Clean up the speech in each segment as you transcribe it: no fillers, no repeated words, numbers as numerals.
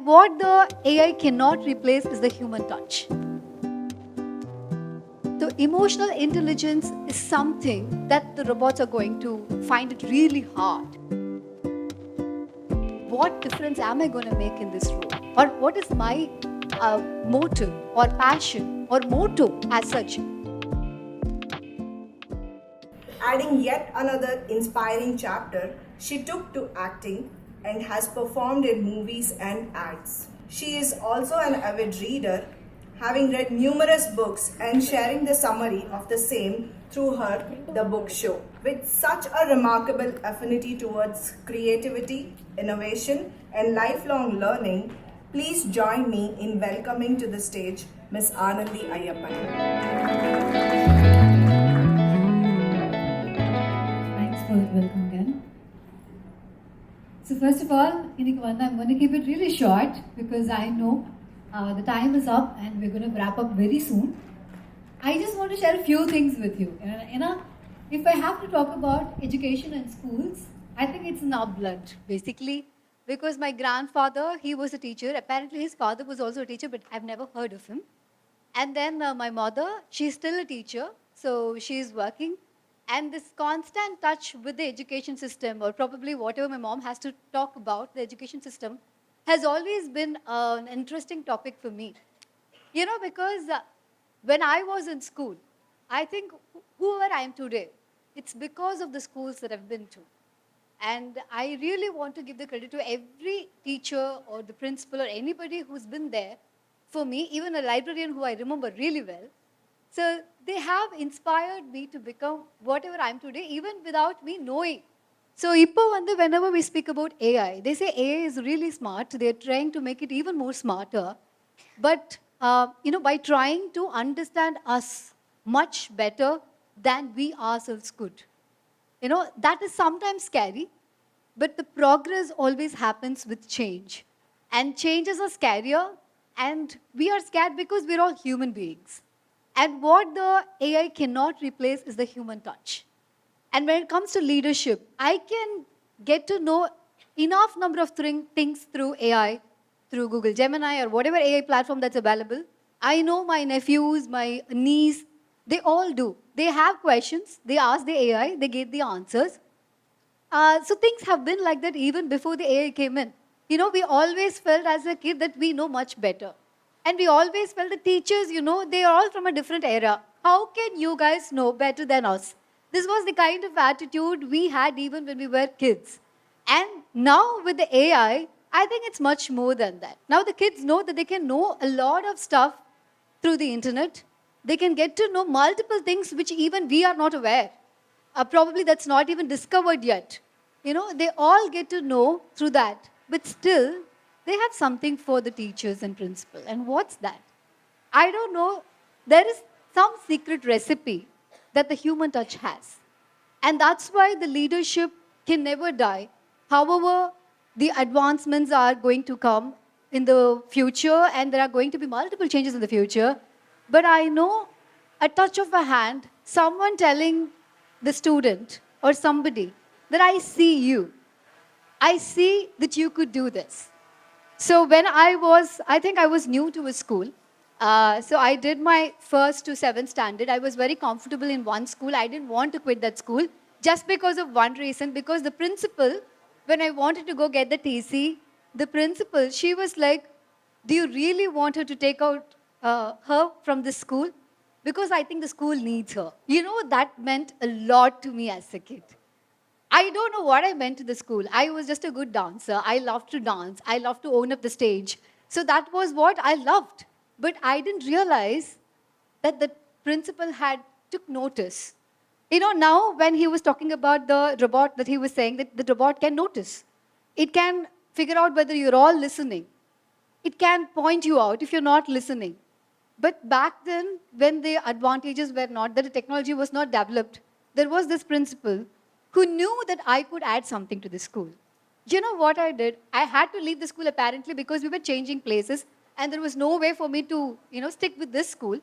And what the AI cannot replace is the human touch. So, emotional intelligence is something that the robots are going to find it really hard. What difference am I going to make in this role? Or what is my motive or passion or motto as such? Adding yet another inspiring chapter, she took to acting and has performed in movies and ads. She is also an avid reader, having read numerous books and sharing the summary of the same through her The Book Show. With such a remarkable affinity towards creativity, innovation, and lifelong learning, please join me in welcoming to the stage Miss Ananthi Ayyappan. Thanks for the welcome again. So first of all, I'm going to keep it really short because I know the time is up and we're going to wrap up very soon. I just want to share a few things with you. If I have to talk about education and schools, I think it's in our blood, basically, because my grandfather, he was a teacher. Apparently, his father was also a teacher, but I've never heard of him. And then my mother, she's still a teacher, so she's working. And this constant touch with the education system, or probably whatever my mom has to talk about, the education system, has always been an interesting topic for me. Because when I was in school, I think whoever I am today, it's because of the schools that I've been to. And I really want to give the credit to every teacher or the principal or anybody who's been there for me, even a librarian who I remember really well. So they have inspired me to become whatever I'm today, even without me knowing. So whenever we speak about AI, they say AI is really smart. They're trying to make it even more smarter. But, by trying to understand us much better than we ourselves could. That is sometimes scary, but the progress always happens with change. And changes are scarier, and we are scared because we're all human beings. And what the AI cannot replace is the human touch. And when it comes to leadership, I can get to know enough number of things through AI, through Google Gemini or whatever AI platform that's available. I know my nephews, my niece, they all do. They have questions, they ask the AI, they get the answers. So things have been like that even before the AI came in. We always felt as a kid that we know much better. And we always felt the teachers, they are all from a different era. How can you guys know better than us? This was the kind of attitude we had even when we were kids. And now with the AI, I think it's much more than that. Now the kids know that they can know a lot of stuff through the internet. They can get to know multiple things which even we are not aware. Probably that's not even discovered yet. They all get to know through that. But still, they have something for the teachers and principal. And what's that? I don't know. There is some secret recipe that the human touch has. And that's why the leadership can never die. However, the advancements are going to come in the future, and there are going to be multiple changes in the future. But I know a touch of a hand, someone telling the student or somebody that I see you. I see that you could do this. So when I think I was new to a school. So I did my first to seventh standard. I was very comfortable in one school. I didn't want to quit that school just because of one reason. Because the principal, when I wanted to go get the TC, the principal, she was like, do you really want her to take out her from this school? Because I think the school needs her. That meant a lot to me as a kid. I don't know what I meant to the school. I was just a good dancer. I loved to dance. I loved to own up the stage. So that was what I loved. But I didn't realize that the principal had took notice. Now when he was talking about the robot, that he was saying that the robot can notice. It can figure out whether you're all listening. It can point you out if you're not listening. But back then, when the advantages were not, that the technology was not developed, there was this principal who knew that I could add something to the school. You know what I did? I had to leave the school apparently because we were changing places and there was no way for me to, stick with this school.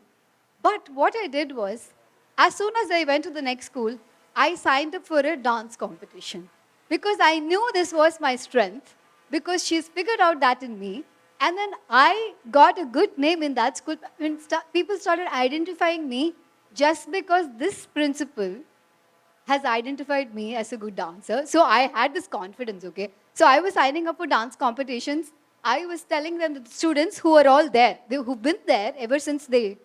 But what I did was, as soon as I went to the next school, I signed up for a dance competition because I knew this was my strength because she's figured out that in me. And then I got a good name in that school. When people started identifying me just because this principal has identified me as a good dancer. So I had this confidence, okay? So I was signing up for dance competitions. I was telling them that the students who are all there, who've been there ever since they,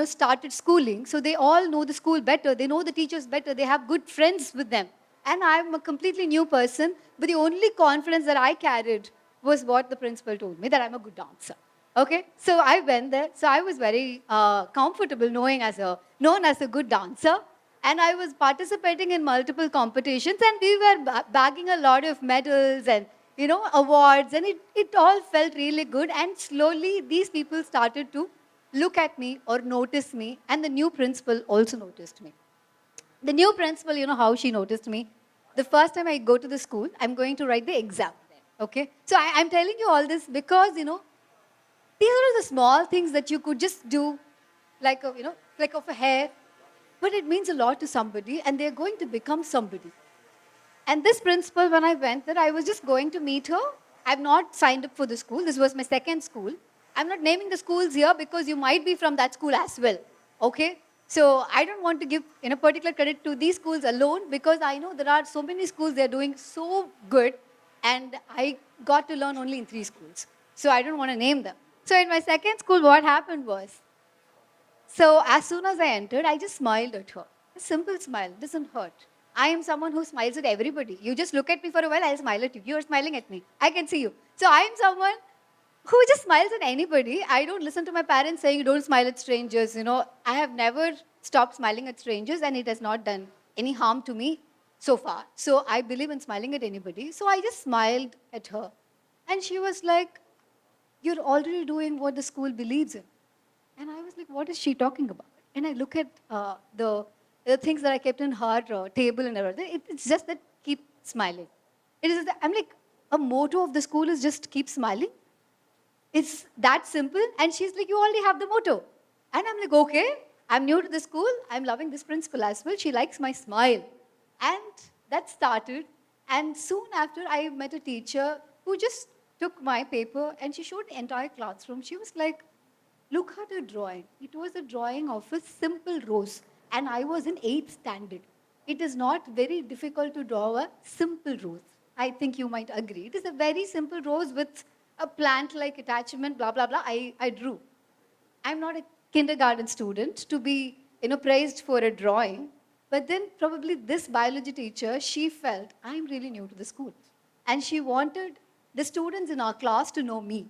started schooling. So they all know the school better. They know the teachers better. They have good friends with them. And I'm a completely new person, but the only confidence that I carried was what the principal told me, that I'm a good dancer. Okay, so I went there. So I was very comfortable known as a good dancer, and I was participating in multiple competitions, and we were bagging a lot of medals and awards, and it all felt really good. And slowly, these people started to look at me or notice me, and the new principal also noticed me. The new principal, how she noticed me. The first time I go to the school, I'm going to write the exam. Okay, so I'm telling you all this because these are the small things that you could just do, like like of a hair, but it means a lot to somebody, and they're going to become somebody. And this principal, when I went there, I was just going to meet her. I've not signed up for the school. This was my second school. I'm not naming the schools here because you might be from that school as well. Okay? So I don't want to give particular credit to these schools alone, because I know there are so many schools, they're doing so good, and I got to learn only in 3 schools. So I don't want to name them. So in my second school, what happened was, so as soon as I entered, I just smiled at her. A simple smile, doesn't hurt. I am someone who smiles at everybody. You just look at me for a while, I'll smile at you. You're smiling at me. I can see you. So I am someone who just smiles at anybody. I don't listen to my parents saying, don't smile at strangers. I have never stopped smiling at strangers, and it has not done any harm to me so far. So I believe in smiling at anybody. So I just smiled at her. And she was like, you're already doing what the school believes in. And I was like, what is she talking about? And I look at the things that I kept in her table and everything. It's just that keep smiling. I'm like, a motto of the school is just keep smiling. It's that simple. And she's like, you already have the motto. And I'm like, okay, I'm new to the school. I'm loving this principal as well. She likes my smile. And that started. And soon after, I met a teacher who just took my paper and she showed the entire classroom. She was like, look at the drawing. It was a drawing of a simple rose. And I was in 8th standard. It is not very difficult to draw a simple rose. I think you might agree. It is a very simple rose with a plant-like attachment, blah, blah, blah. I drew. I'm not a kindergarten student to be praised for a drawing. But then probably this biology teacher, she felt, I'm really new to the school. And she wanted the students in our class to know me.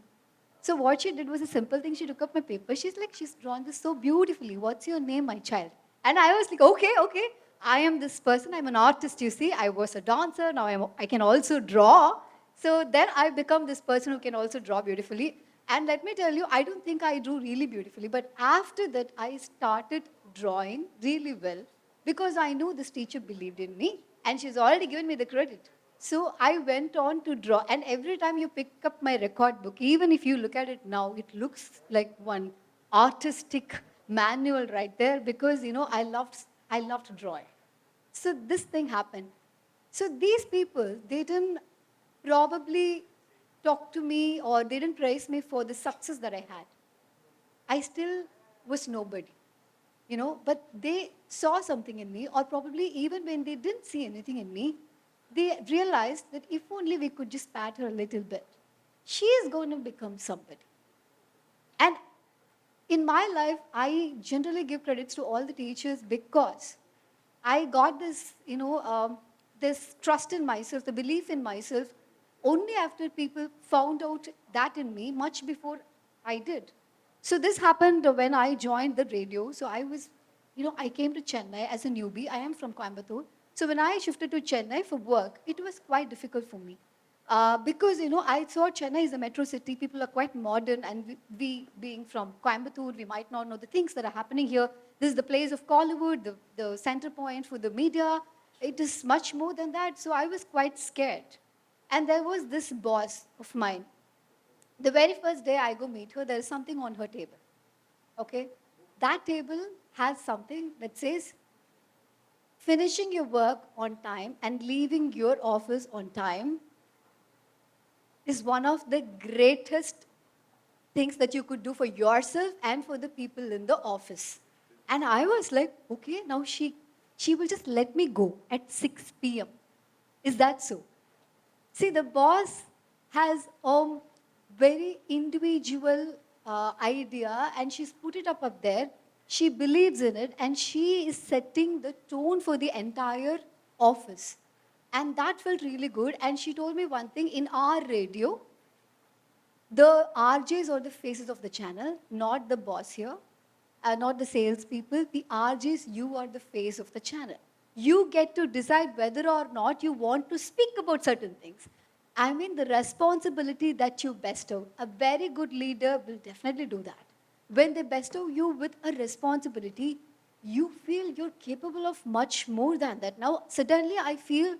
So what she did was a simple thing. She took up my paper. She's like, she's drawn this so beautifully. What's your name, my child? And I was like, okay. I am this person. I'm an artist, you see. I was a dancer. Now I can also draw. So then I become this person who can also draw beautifully. And let me tell you, I don't think I drew really beautifully. But after that, I started drawing really well because I knew this teacher believed in me. And she's already given me the credit. So I went on to draw, and every time you pick up my record book, even if you look at it now, it looks like one artistic manual right there because, I loved drawing. So this thing happened. So these people, they didn't probably talk to me or they didn't praise me for the success that I had. I still was nobody, but they saw something in me, or probably even when they didn't see anything in me, they realized that if only we could just pat her a little bit, she is going to become somebody. And in my life, I generally give credits to all the teachers because I got this, this trust in myself, the belief in myself, only after people found out that in me much before I did. So this happened when I joined the radio. So I was, I came to Chennai as a newbie. I am from Coimbatore. So when I shifted to Chennai for work, it was quite difficult for me. Because, I thought Chennai is a metro city. People are quite modern. And we being from Coimbatore, we might not know the things that are happening here. This is the place of Collywood, the center point for the media. It is much more than that. So I was quite scared. And there was this boss of mine. The very first day I go meet her, there is something on her table. Okay? That table has something that says, finishing your work on time and leaving your office on time is one of the greatest things that you could do for yourself and for the people in the office. And I was like, okay, now she will just let me go at 6 p.m. Is that so? See, the boss has a very individual idea and she's put it up there. She believes in it and she is setting the tone for the entire office. And that felt really good. And she told me one thing in our radio, the RJs are the faces of the channel, not the boss here, not the salespeople. The RJs, you are the face of the channel. You get to decide whether or not you want to speak about certain things. I mean, the responsibility that you bestow, a very good leader will definitely do that. When they bestow you with a responsibility, you feel you're capable of much more than that. Now, suddenly I feel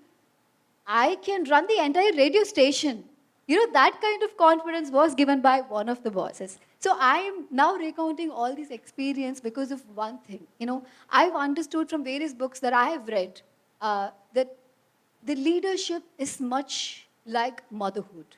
I can run the entire radio station. You know, that kind of confidence was given by one of the bosses. So I am now recounting all this experience because of one thing. You know, I've understood from various books that I have read that the leadership is much like motherhood,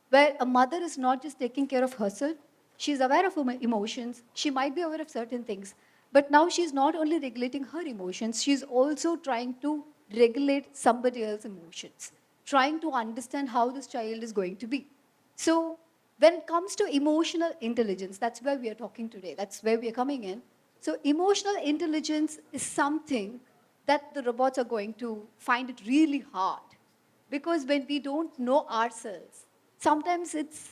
where a mother is not just taking care of herself, she's aware of her emotions, she might be aware of certain things, but now she's not only regulating her emotions, she's also trying to regulate somebody else's emotions, trying to understand how this child is going to be. So, when it comes to emotional intelligence, that's where we are talking today, that's where we are coming in. So, emotional intelligence is something that the robots are going to find it really hard. Because when we don't know ourselves, sometimes it's,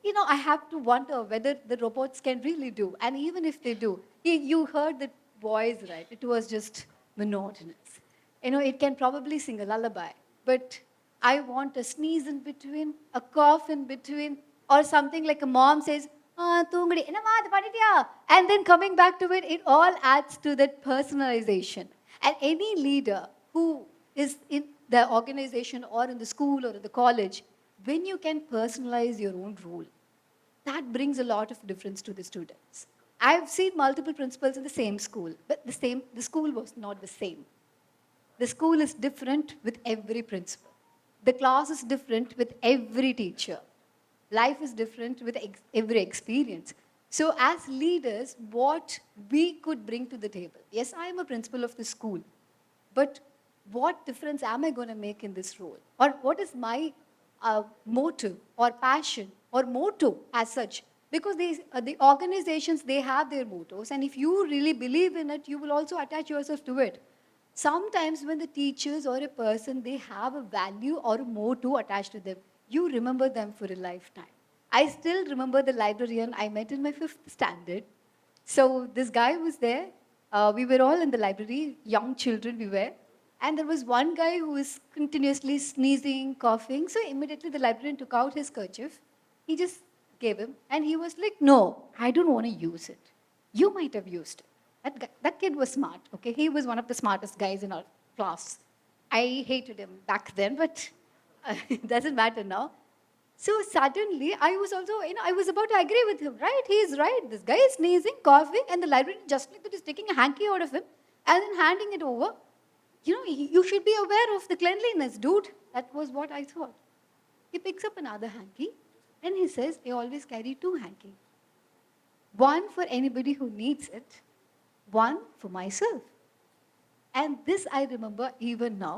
you know, I have to wonder whether the robots can really do. And even if they do, you heard the voice, right? It was just monotonous. You know, it can probably sing a lullaby, but I want a sneeze in between, a cough in between, or something like a mom says, "Ah, தூங்குடி என்னம்மா அது பண்ணிட்டியா?" And then coming back to it, it all adds to that personalization. And any leader who is in the organization or in the school or in the college, when you can personalize your own role, that brings a lot of difference to the students. I've seen multiple principals in the same school, but the school was not the same. The school is different with every principal. The class is different with every teacher. Life is different with every experience. So, as leaders, what we could bring to the table. Yes, I am a principal of the school, but what difference am I going to make in this role? Or what is my motive or passion or motto as such? Because the organizations, they have their mottos, and if you really believe in it, you will also attach yourself to it. Sometimes when the teachers or a person, they have a value or a motto attached to them, you remember them for a lifetime. I still remember the librarian I met in my 5th standard. So this guy was there. We were all in the library, young children we were. And there was one guy who was continuously sneezing, coughing. So immediately the librarian took out his kerchief. He just gave him. And he was like, "No, I don't want to use it. You might have used it." That kid was smart, okay? He was one of the smartest guys in our class. I hated him back then, but it doesn't matter now. So suddenly, I was also, you know, I was about to agree with him, right? He is right. This guy is sneezing, coughing, and the librarian just like that is taking a hanky out of him and then handing it over. You know, you should be aware of the cleanliness, dude. That was what I thought. He picks up another hanky and he says, "I always carry 2 hanky. One for anybody who needs it, one for myself." And this I remember even now,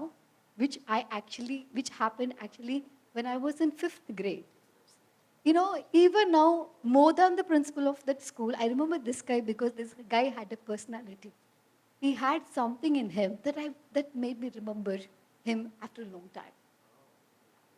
which happened actually when I was in 5th grade. You know, even now, more than the principal of that school, I remember this guy because this guy had a personality. He had something in him that made me remember him after a long time.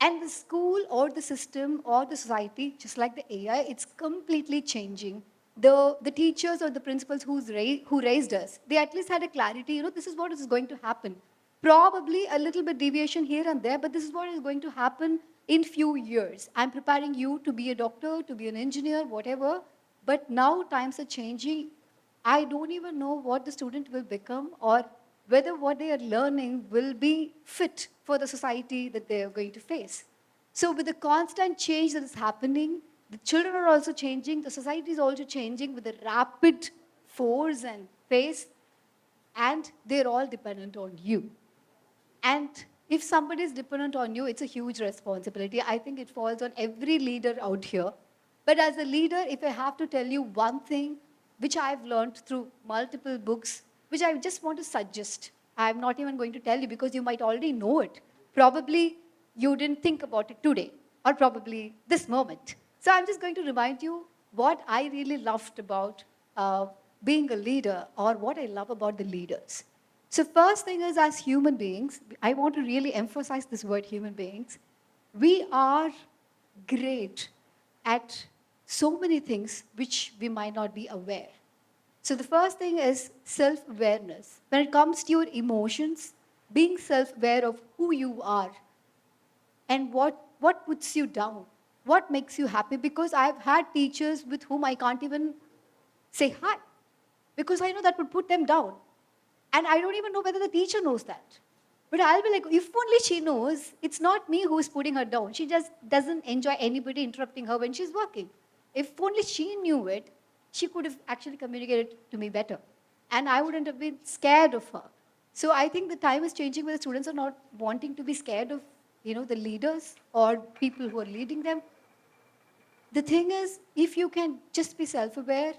And the school or the system or the society, just like the AI, it's completely changing. The teachers or the principals who raised us, they at least had a clarity, you know, this is what is going to happen. Probably a little bit deviation here and there, but this is what is going to happen in few years. I'm preparing you to be a doctor, to be an engineer, whatever. But now times are changing. I don't even know what the student will become or whether what they are learning will be fit for the society that they are going to face. So with the constant change that is happening, the children are also changing, the society is also changing with a rapid force and pace, and they're all dependent on you. And if somebody is dependent on you, it's a huge responsibility. I think it falls on every leader out here But as a leader, if I have to tell you one thing which I've learned through multiple books, which I just want to suggest, I'm not even going to tell you because you might already know it. Probably you didn't think about it today, or probably this moment. So I'm just going to remind you what I really loved about being a leader, or what I love about the leaders. So first thing is, as human beings, I want to really emphasize this word human beings. We are great at so many things which we might not be aware. So the first thing is self-awareness. When it comes to your emotions, being self-aware of who you are and what puts you down, what makes you happy. Because I've had teachers with whom I can't even say hi because I know that would put them down. And I don't even know whether the teacher knows that. But I'll be like, if only she knows, it's not me who's putting her down. She just doesn't enjoy anybody interrupting her when she's working. If only she knew it, she could have actually communicated to me better. And I wouldn't have been scared of her. So I think the time is changing where the students are not wanting to be scared of, the leaders or people who are leading them. The thing is, if you can just be self-aware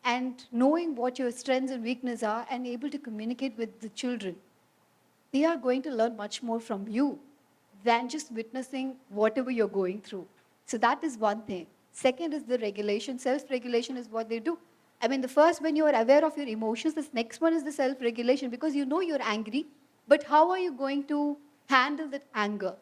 and knowing what your strengths and weaknesses are and able to communicate with the children, they are going to learn much more from you than just witnessing whatever you're going through. So that is one thing. Second is the regulation. Self-regulation is what they do. I mean, the first, when you are aware of your emotions, the next one is the self-regulation, because you know you're angry, but how are you going to handle that anger?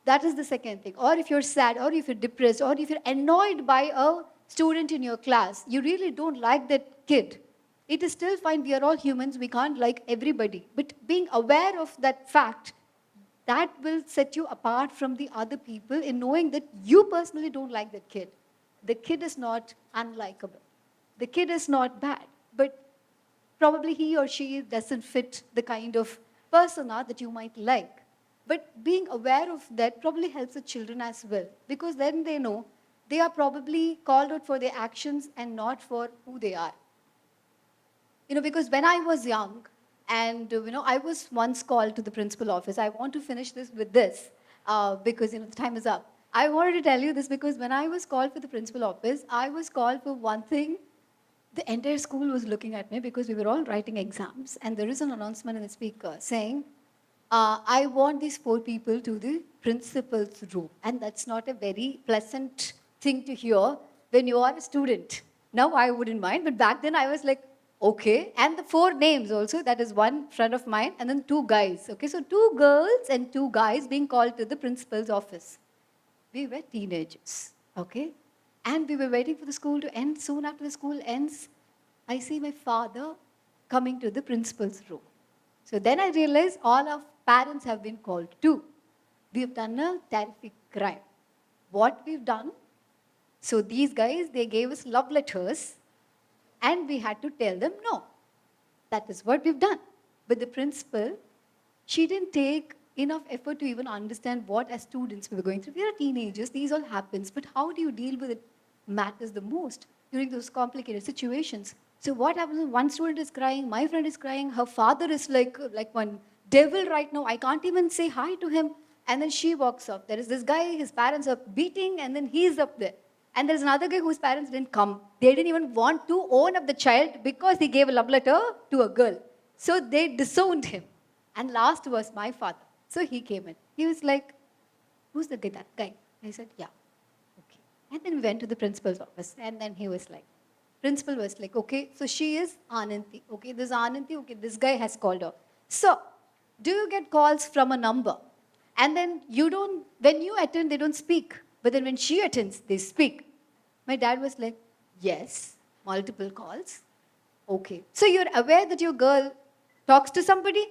That is the second thing. Or if you're sad, or if you're depressed, or if you're annoyed by a student in your class, you really don't like that kid. It is still fine. We are all humans. We can't like everybody. But being aware of that fact, that will set you apart from the other people in knowing that you personally don't like that kid. The kid is not unlikable. The kid is not bad. But probably he or she doesn't fit the kind of persona that you might like. But being aware of that probably helps the children as well, because then they know they are probably called out for their actions and not for who they are. Because when I was young, and I was once called to the principal office. I want to finish this with this, because the time is up. I wanted to tell you this because when I was called for the principal office, I was called for one thing. The entire school was looking at me because we were all writing exams, and there is an announcement in the speaker saying, I want these 4 people to the principal's room. And that's not a very pleasant thing to hear when you are a student. Now I wouldn't mind, but back then I was like, okay. And the 4 names also, that is one friend of mine and then 2 guys. Okay, so 2 girls and 2 guys being called to the principal's office. We were teenagers, okay? And we were waiting for the school to end. Soon after the school ends, I see my father coming to the principal's room. So then I realized all our parents have been called too. We have done a terrific crime. What we've done, so these guys, they gave us love letters and we had to tell them no. That is what we've done. But the principal, she didn't take enough effort to even understand what as students we were going through. We are teenagers, these all happens, but how do you deal with it matters the most during those complicated situations. So what happens when one student is crying, my friend is crying, her father is like one devil right now, I can't even say hi to him. And then she walks up. There is this guy, his parents are beating, and then he's up there. And there's another guy whose parents didn't come. They didn't even want to own up the child because he gave a love letter to a girl. So they disowned him. And last was my father. So he came in. He was like, who's the guy, that guy? I said, yeah. Okay. And then we went to the principal's office. And then he was like, principal was like, okay, so she is Ananthi. Okay, this Ananthi, okay, this guy has called her. So, do you get calls from a number? And then when you attend, they don't speak. But then when she attends, they speak. My dad was like, yes, multiple calls. Okay. So you're aware that your girl talks to somebody?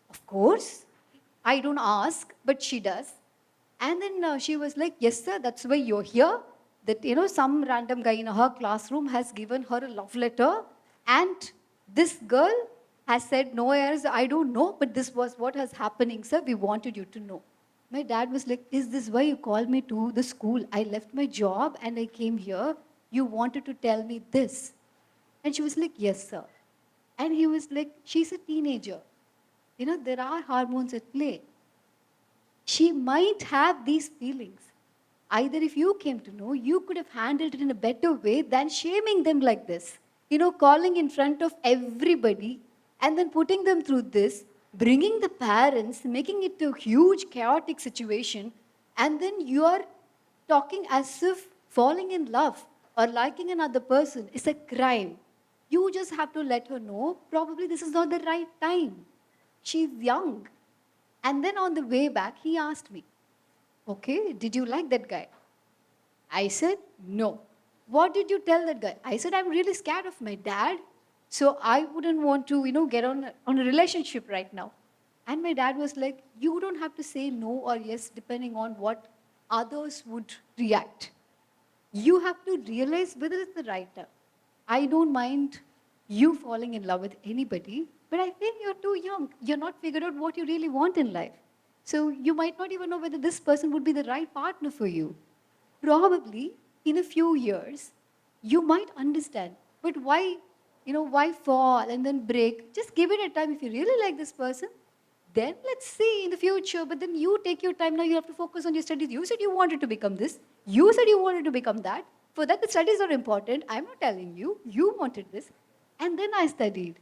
Of course. I don't ask, but she does. And then she was like, yes, sir, that's why you're here. That, some random guy in her classroom has given her a love letter. And this girl has said, no, I don't know, but this was what was happening, sir. We wanted you to know. My dad was like, is this why you called me to the school? I left my job and I came here. You wanted to tell me this. And she was like, yes, sir. And he was like, she's a teenager. There are hormones at play. She might have these feelings. Either if you came to know, you could have handled it in a better way than shaming them like this. Calling in front of everybody and then putting them through this, bringing the parents, making it a huge chaotic situation, and then you are talking as if falling in love or liking another person is a crime. You just have to let her know probably this is not the right time. She's young. And then on the way back, he asked me, okay, did you like that guy? I said, no. What did you tell that guy? I said, I'm really scared of my dad. So I wouldn't want to, get on a relationship right now. And my dad was like, you don't have to say no or yes depending on what others would react. You have to realize whether it's the right time. I don't mind you falling in love with anybody, but I feel you're too young. You're not figured out what you really want in life. So you might not even know whether this person would be the right partner for you. Probably in a few years, you might understand. But why fall and then break? Just give it a time. If you really like this person, then let's see in the future. But then you take your time now. You have to focus on your studies. You said you wanted to become this. You said you wanted to become that. For that, the studies are important. I'm not telling you. You wanted this. And then I studied.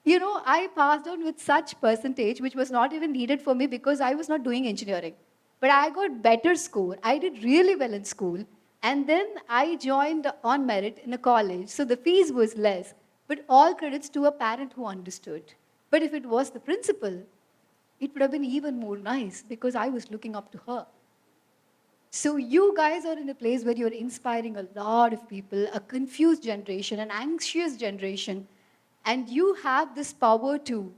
I passed on with such percentage, which was not even needed for me because I was not doing engineering. But I got better score. I did really well in school. And then I joined on merit in a college. So the fees was less. But all credits to a parent who understood. But if it was the principal, it would have been even more nice because I was looking up to her. So you guys are in a place where you're inspiring a lot of people, a confused generation, an anxious generation, and you have this power to,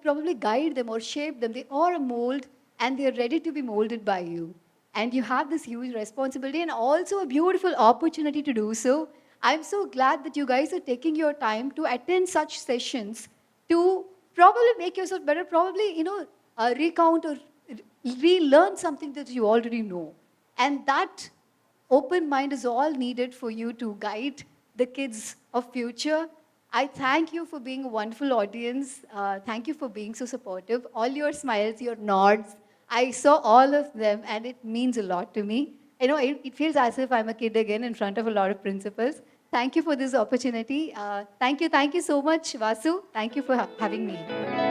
probably guide them or shape them. They are a mold and they're ready to be molded by you. And you have this huge responsibility and also a beautiful opportunity to do so. I'm so glad that you guys are taking your time to attend such sessions to probably make yourself better, probably, recount or relearn something that you already know. And that open mind is all needed for you to guide the kids of future. I thank you for being a wonderful audience. Thank you for being so supportive. All your smiles, your nods, I saw all of them and it means a lot to me. It feels as if I'm a kid again in front of a lot of principals. Thank you for this opportunity. Thank you so much, Vasu. Thank you for having me.